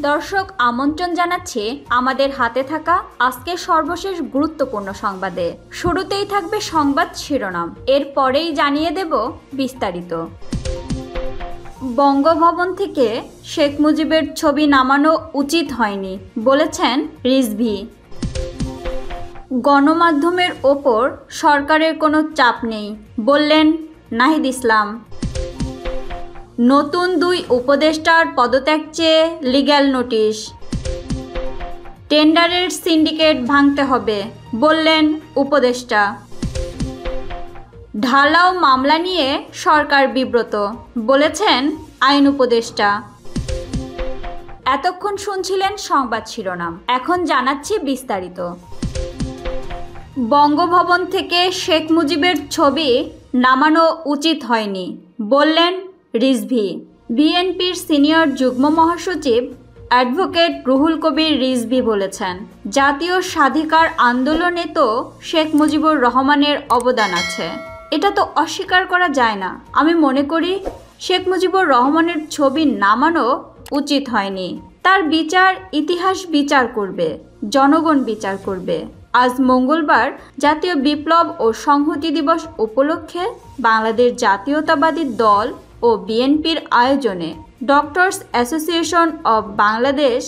দর্শক আমন্ত্রণ জানাচ্ছি আমাদের হাতে থাকা আজকের সর্বশেষ গুরুত্বপূর্ণ সংবাদে। শুরুতেই থাকবে সংবাদ শিরোনাম, এরপরেই জানিয়ে দেব বিস্তারিত। বঙ্গভবন থেকে শেখ মুজিবের ছবি নামানো উচিত হয়নি বলেছেন রিজভী। গণমাধ্যমের ওপর সরকারের কোনো চাপ নেই বললেন নাহিদ ইসলাম। নতুন 2 উপদেষ্টার পদত্যাগ চেয়ে লিগ্যাল নোটিশ। টেন্ডারের সিন্ডিকেট ভাঙতে হবে বললেন উপদেষ্টা। ঢালাও মামলা নিয়ে সরকার বিব্রত বলেছেন আইন উপদেষ্টা। এতক্ষণ শুনছিলেন সংবাদ শিরোনাম, এখন জানাচ্ছি বিস্তারিত। বঙ্গভবন থেকে শেখ মুজিবের ছবি নামানো উচিত হয়নি বললেন রিজভী। বিএনপির সিনিয়র যুগ্ম মহাসচিব অ্যাডভোকেট রুহুল কবির রিজভী বলেছেন, জাতীয় স্বাধিকার আন্দোলনে তো শেখ মুজিবুর রহমানের অবদান আছে, এটা তো অস্বীকার করা যায় না। আমি মনে করি শেখ মুজিবুর রহমানের ছবি নামানো উচিত হয়নি। তার বিচার ইতিহাস বিচার করবে, জনগণ বিচার করবে। আজ মঙ্গলবার জাতীয় বিপ্লব ও সংহতি দিবস উপলক্ষে বাংলাদেশ জাতীয়তাবাদী দল ও বিএনপির আয়োজনে doctors association of Bangladesh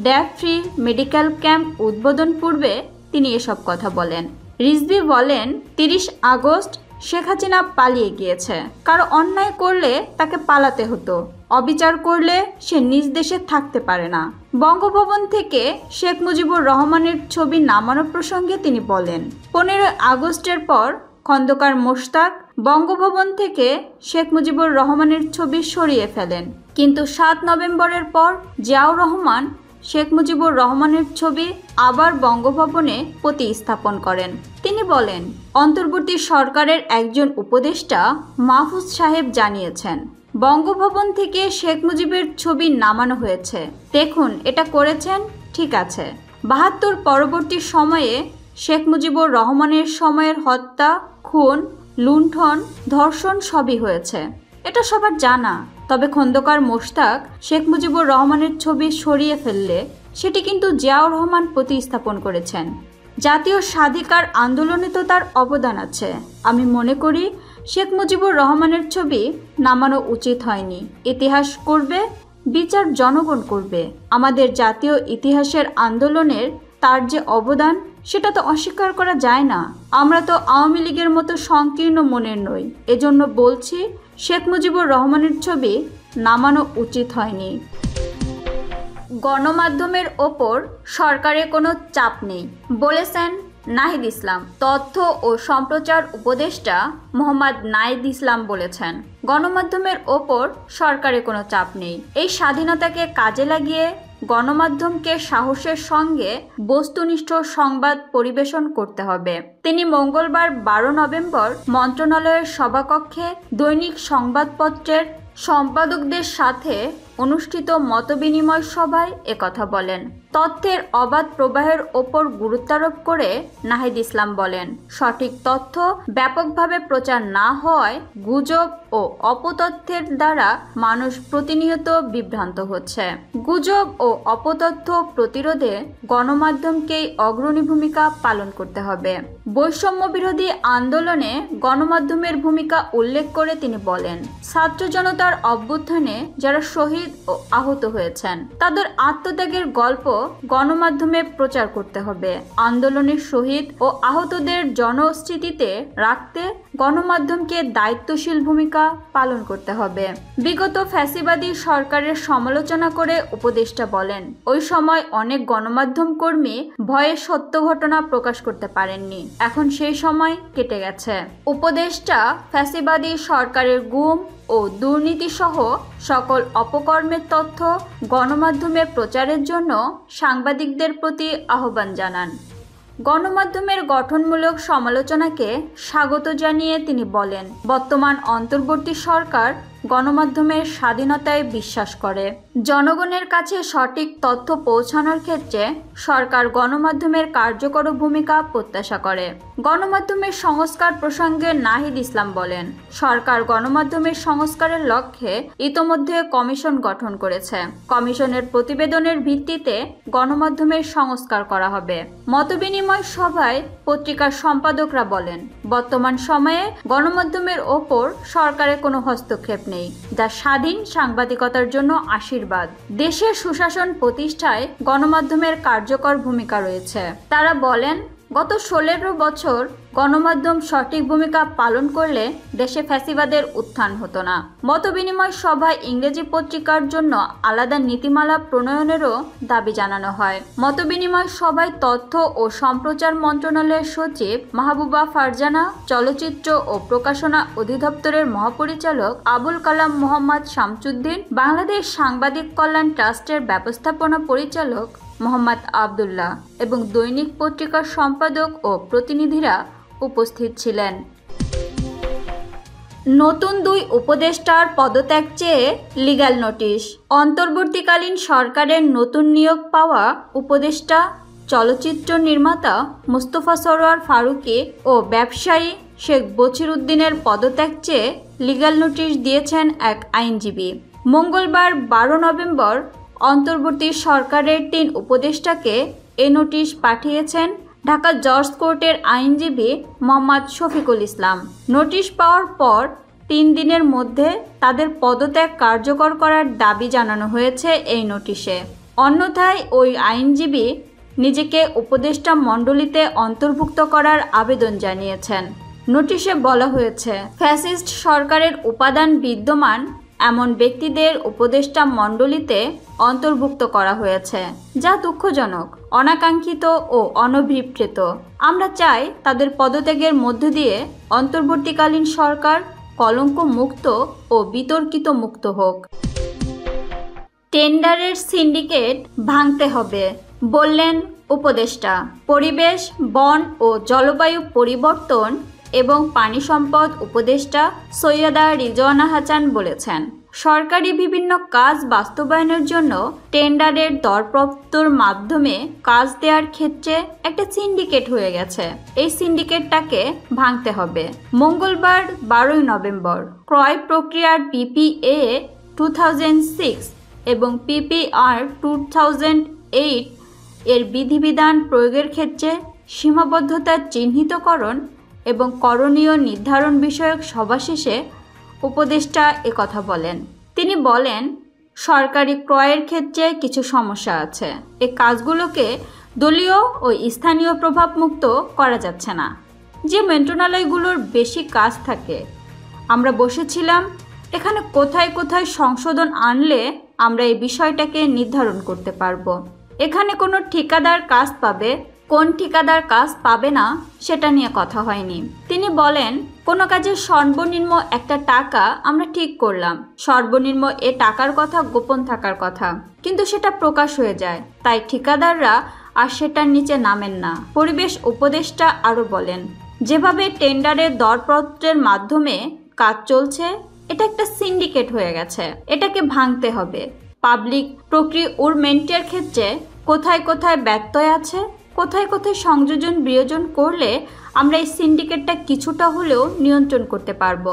dab free medical camp উদ্বোধন পূর্বে তিনি এসব কথা বলেন। রিজভী বলেন, 30 আগস্ট শেখ হাসিনা পালিয়ে গিয়েছে। কারো অন্যায় করলে তাকে পালাতে হতো, অবিচার করলে সে নিজ দেশে থাকতে পারে না। বঙ্গভবন থেকে শেখ মুজিবুর রহমানের ছবি নামানো প্রসঙ্গে তিনি বলেন, 15 আগস্টের পর খন্দকার মোশতাক বঙ্গভবন থেকে শেখ মুজিবুর রহমানের ছবি সরিয়ে ফেলেন, কিন্তু 7 নভেম্বরের পর জিয়াউর রহমান শেখ মুজিবুর রহমানের ছবি আবার বঙ্গভবনে প্রতিস্থাপন করেন। তিনি বলেন, অন্তর্বর্তী সরকারের একজন উপদেষ্টা মাহফুজ সাহেব জানিয়েছেন, বঙ্গভবন থেকে শেখ মুজিবের ছবি নামানো হয়েছে। দেখুন, এটা করেছেন, ঠিক আছে। 72 পরবর্তী সময়ে শেখ মুজিবুর রহমানের সময়ের হত্যা, খুন, লুণ্ঠন, ধর্ষণ সবই হয়েছে, এটা সবার জানা। তবে খন্দকার মোশতাক শেখ মুজিবুর রহমানের ছবি সরিয়ে ফেললে সেটি কিন্তু জিয়াউর রহমান প্রতিস্থাপন করেছেন। জাতীয় স্বাধিকার আন্দোলনে তো তার অবদান আছে। আমি মনে করি শেখ মুজিবুর রহমানের ছবি নামানো উচিত হয়নি। ইতিহাস করবে, বিচার জনগণ করবে। আমাদের জাতীয় ইতিহাসের আন্দোলনের তার যে অবদান সেটা তো অস্বীকার করা যায় না। আমরা তো আওয়ামী লীগের মতো সংকীর্ণ মনের নই। এজন্য বলছি শেখ মুজিবুর রহমানের ছবি নামানো উচিত হয়নি। গণমাধ্যমের ওপর সরকারের কোনো চাপ নেই বলেছেন নাহিদ ইসলাম। তথ্য ও সম্প্রচার উপদেষ্টা মোহাম্মদ নাহিদ ইসলাম বলেছেন, গণমাধ্যমের ওপর সরকারের কোনো চাপ নেই। এই স্বাধীনতাকে কাজে লাগিয়ে গণমাধ্যমকে সাহসের সঙ্গে বস্তুনিষ্ঠ সংবাদ পরিবেশন করতে হবে। তিনি মঙ্গলবার 12 নভেম্বর মন্ত্রণালয়ের সভাকক্ষে দৈনিক সংবাদপত্রের সম্পাদকদের সাথে অনুষ্ঠিত মতবিনিময় সভায় একথা বলেন। তথ্যের অবাধ প্রবাহের ওপর গুরুত্বারোপ করে নাহিদ ইসলাম বলেন, সঠিক তথ্য ব্যাপকভাবে প্রচার না হওয়ায় গুজব ও অপতথ্যের দ্বারা মানুষ প্রতিনিয়ত বিভ্রান্ত হচ্ছে। গুজব ও অপতথ্য প্রতিরোধে গণমাধ্যমকেই অগ্রণী ভূমিকা পালন করতে হবে। বৈষম্য বিরোধী আন্দোলনে গণমাধ্যমের ভূমিকা উল্লেখ করে তিনি বলেন, ছাত্র জনতার অভ্যুত্থানে যারা শহীদ ও আহত হয়েছেন তাদের আত্মত্যাগের গল্প গণমাধ্যমে প্রচার করতে হবে। আন্দোলনের শহীদ ও আহতদের জনস্মৃতিতে রাখতে গণমাধ্যমকে দায়িত্বশীল ভূমিকা পালন করতে হবে। বিগত ফ্যাসিবাদী সরকারের সমালোচনা করে উপদেষ্টা বলেন, ওই সময় অনেক গণমাধ্যম কর্মী ভয়ে সত্য ঘটনা প্রকাশ করতে পারেননি। এখন সেই সময় কেটে গেছে। উপদেষ্টা ফ্যাসিবাদী সরকারের গুম ও দুর্নীতি সহ সকল অপকর্মের তথ্য গণমাধ্যমে প্রচারের জন্য সাংবাদিকদের প্রতি আহ্বান জানান। গণমাধ্যমের গঠনমূলক সমালোচনাকে স্বাগত জানিয়ে তিনি বলেন, বর্তমান অন্তর্বর্তী সরকার গণমাধ্যমের স্বাধীনতায় বিশ্বাস করে। জনগণের কাছে সঠিক তথ্য পৌঁছানোর ক্ষেত্রে সরকার গণমাধ্যমের কার্যকর ভূমিকা প্রত্যাশা করে। গণমাধ্যমের সংস্কার প্রসঙ্গে নাহিদ ইসলাম বলেন, সরকার গণমাধ্যমের সংস্কারের লক্ষ্যে ইতোমধ্যে কমিশন গঠন করেছে। কমিশনের প্রতিবেদনের ভিত্তিতে গণমাধ্যমের সংস্কার করা হবে। মতবিনিময় সভায় পত্রিকার সম্পাদকরা বলেন, বর্তমান সময়ে গণমাধ্যমের ওপর সরকারের কোনো হস্তক্ষেপ নেই, যা স্বাধীন সাংবাদিকতার জন্য আশীর্বাদ। দেশের সুশাসন প্রতিষ্ঠায় গণমাধ্যমের কার্যকর ভূমিকা রয়েছে। তারা বলেন, গত 16 বছর গণমাধ্যম সঠিক ভূমিকা পালন করলে দেশে ফ্যাসিবাদের উত্থান হতো না। মতবিনিময় সভায় ইংরেজি পত্রিকার জন্য আলাদা নীতিমালা প্রণয়নেরও দাবি জানানো হয়। মতবিনিময় সভায় তথ্য ও সম্প্রচার মন্ত্রণালয়ের সচিব মাহবুবা ফারজানা, চলচ্চিত্র ও প্রকাশনা অধিদপ্তরের মহাপরিচালক আবুল কালাম মোহাম্মদ শামসুদ্দিন, বাংলাদেশ সাংবাদিক কল্যাণ ট্রাস্টের ব্যবস্থাপনা পরিচালক মোহাম্মদ আবদুল্লাহ এবং দৈনিক পত্রিকার সম্পাদক ও প্রতিনিধিরা উপস্থিত ছিলেন। নতুন 2 উপদেষ্টার পদত্যাগ চেয়ে লিগ্যাল নোটিশ। অন্তর্বর্তীকালীন সরকারের নতুন নিয়োগ পাওয়া উপদেষ্টা চলচ্চিত্র নির্মাতা মুস্তফা সরোয়ার ফারুকী ও ব্যবসায়ী শেখ বছির উদ্দিনের পদত্যাগ চেয়ে লিগ্যাল নোটিশ দিয়েছেন এক আইনজীবী। মঙ্গলবার 12 নভেম্বর অন্তর্বর্তী সরকারের 3 উপদেষ্টাকে এ নোটিশ পাঠিয়েছেন ঢাকা জজ কোর্টের আইনজীবী মোহাম্মদ শফিকুল ইসলাম। নোটিশ পাওয়ার পর 3 দিনের মধ্যে তাদের পদত্যাগ কার্যকর করার দাবি জানানো হয়েছে এই নোটিশে। অন্যথায় ওই আইনজীবী নিজেকে উপদেষ্টা মণ্ডলীতে অন্তর্ভুক্ত করার আবেদন জানিয়েছেন। নোটিশে বলা হয়েছে, ফ্যাসিস্ট সরকারের উপাদান বিদ্যমান এমন ব্যক্তিদের উপদেষ্টা মণ্ডলীতে অন্তর্ভুক্ত করা হয়েছে, যা দুঃখজনক, অনাকাঙ্ক্ষিত ও অনভিপ্রেত। আমরা চাই তাদের পদত্যাগের মধ্য দিয়ে অন্তর্বর্তীকালীন সরকার কলঙ্ক মুক্ত ও বিতর্কিত মুক্ত হোক। টেন্ডারের সিন্ডিকেট ভাঙতে হবে বললেন উপদেষ্টা। পরিবেশ, বন ও জলবায়ু পরিবর্তন এবং পানি সম্পদ উপদেষ্টা সৈয়দা রিজওয়ানা হাসান বলেছেন, সরকারি বিভিন্ন কাজ বাস্তবায়নের জন্য টেন্ডারের দরপত্রর মাধ্যমে কাজ দেওয়ার ক্ষেত্রে একটা সিন্ডিকেট হয়ে গেছে। এই সিন্ডিকেটটাকে ভাঙতে হবে। মঙ্গলবার 12 নভেম্বর ক্রয় প্রক্রিয়ার PPA 2006 এবং PPR 2008 এর বিধিবিধান প্রয়োগের ক্ষেত্রে সীমাবদ্ধতার চিহ্নিতকরণ এবং করণীয় নির্ধারণ বিষয়ক সভা শেষে উপদেষ্টা একথা বলেন। তিনি বলেন, সরকারি ক্রয়ের ক্ষেত্রে কিছু সমস্যা আছে। এই কাজগুলোকে দলীয় ও স্থানীয় প্রভাবমুক্ত করা যাচ্ছে না। যে মন্ত্রণালয়গুলোর বেশি কাজ থাকে, আমরা বসেছিলাম এখানে কোথায় কোথায় সংশোধন আনলে আমরা এই বিষয়টাকে নির্ধারণ করতে পারবো। এখানে কোনো ঠিকাদার কাজ পাবে, কোন ঠিকাদার কাজ পাবে না সেটা নিয়ে কথা হয়নি। তিনি বলেন, কোনো কাজের সর্বনিম্ন একটা টাকা আমরা ঠিক করলাম, সর্বনিম্ন এ টাকার কথা গোপন থাকার কথা, কিন্তু সেটা প্রকাশ হয়ে যায়, তাই ঠিকাদাররা আর সেটার নিচে নামেন না। পরিবেশ উপদেষ্টা আরও বলেন, যেভাবে টেন্ডারের দরপত্রের মাধ্যমে কাজ চলছে, এটা একটা সিন্ডিকেট হয়ে গেছে, এটাকে ভাঙতে হবে। পাবলিক প্রকিউরমেন্টের ক্ষেত্রে কোথায় কোথায় ব্যত্যয় আছে, কোথায় কোথায় সংযোজন বিয়োজন করলে আমরা এই সিন্ডিকেটটা কিছুটা হলেও নিয়ন্ত্রণ করতে পারবো,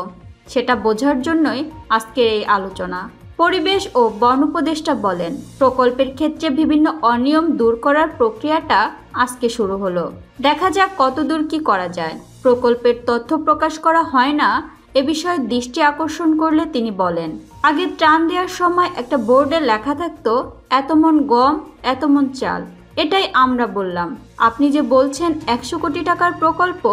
সেটা বোঝার জন্যই আজকের এই আলোচনা। পরিবেশ ও বন উপদেষ্টা বলেন, প্রকল্পের ক্ষেত্রে বিভিন্ন অনিয়ম দূর করার প্রক্রিয়াটা আজকে শুরু হলো। দেখা যাক কতদূর কি করা যায়। প্রকল্পের তথ্য প্রকাশ করা হয় না, এ বিষয়ে দৃষ্টি আকর্ষণ করলে তিনি বলেন, আগে ত্রাণ দেওয়ার সময় একটা বোর্ডে লেখা থাকতো এত মন গম, এত মন চাল। এটাই আমরা বললাম, আপনি যে বলছেন 100 কোটি টাকার প্রকল্প,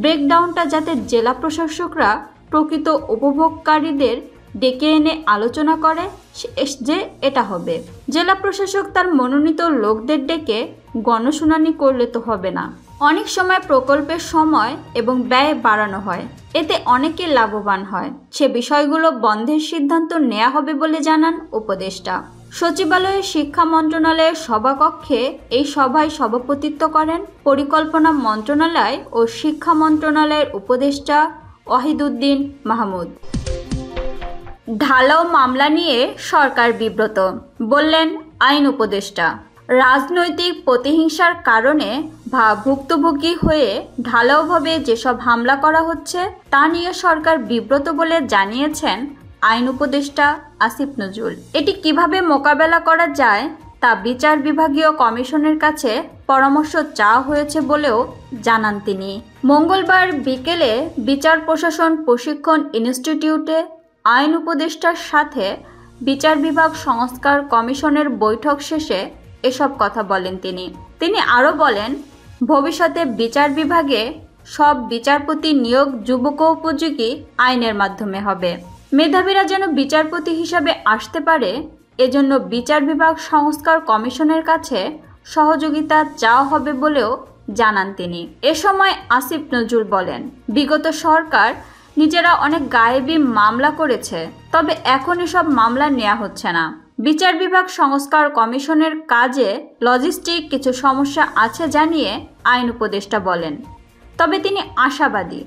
ব্রেকডাউনটা যাতে জেলা প্রশাসকরা প্রকৃত উপভোগকারীদের ডেকে এনে আলোচনা করে যে এটা হবে। জেলা প্রশাসক তার মনোনীত লোকদের ডেকে গণশুনানি করলে তো হবে না। অনেক সময় প্রকল্পের সময় এবং ব্যয় বাড়ানো হয়, এতে অনেকে লাভবান হয়। সে বিষয়গুলো বন্ধের সিদ্ধান্ত নেওয়া হবে বলে জানান উপদেষ্টা। সচিবালয়ের শিক্ষা মন্ত্রণালয়ের সভাকক্ষে এই সভায় সভাপতিত্ব করেন পরিকল্পনা মন্ত্রণালয় ও শিক্ষা মন্ত্রণালয়ের উপদেষ্টা ওয়াহিদুদ্দিন মাহমুদ। ঢালাও মামলা নিয়ে সরকার বিব্রত, বললেন আইন উপদেষ্টা। রাজনৈতিক প্রতিহিংসার কারণে বা ভুক্তভোগী হয়ে ঢালাওভাবে যেসব হামলা করা হচ্ছে তা নিয়ে সরকার বিব্রত বলে জানিয়েছেন আইন উপদেষ্টা আসিফ নজরুল। এটি কিভাবে মোকাবেলা করা যায় তা বিচার বিভাগীয় কমিশনের কাছে পরামর্শ চাওয়া হয়েছে বলেও জানান তিনি। মঙ্গলবার বিকেলে বিচার প্রশাসন প্রশিক্ষণ ইনস্টিটিউটে আইন উপদেষ্টার সাথে বিচার বিভাগ সংস্কার কমিশনের বৈঠক শেষে এসব কথা বলেন তিনি আরও বলেন, ভবিষ্যতে বিচার বিভাগে সব বিচারপতি নিয়োগ যুবকোপযোগী আইনের মাধ্যমে হবে। মেধাবীরা যেন বিচারপতি হিসাবে আসতে পারে, এজন্য বিচার বিভাগ সংস্কার কমিশনের কাছে সহযোগিতা চাওয়া হবে বলেও জানান তিনি। এ সময় আসিফ নজরুল বলেন, বিগত সরকার নিজেরা অনেক গায়েবী মামলা করেছে, তবে এখন এসব মামলা নেওয়া হচ্ছে না। বিচার বিভাগ সংস্কার কমিশনের কাজে লজিস্টিক কিছু সমস্যা আছে জানিয়ে আইন উপদেষ্টা বলেন, তবে তিনি আশাবাদী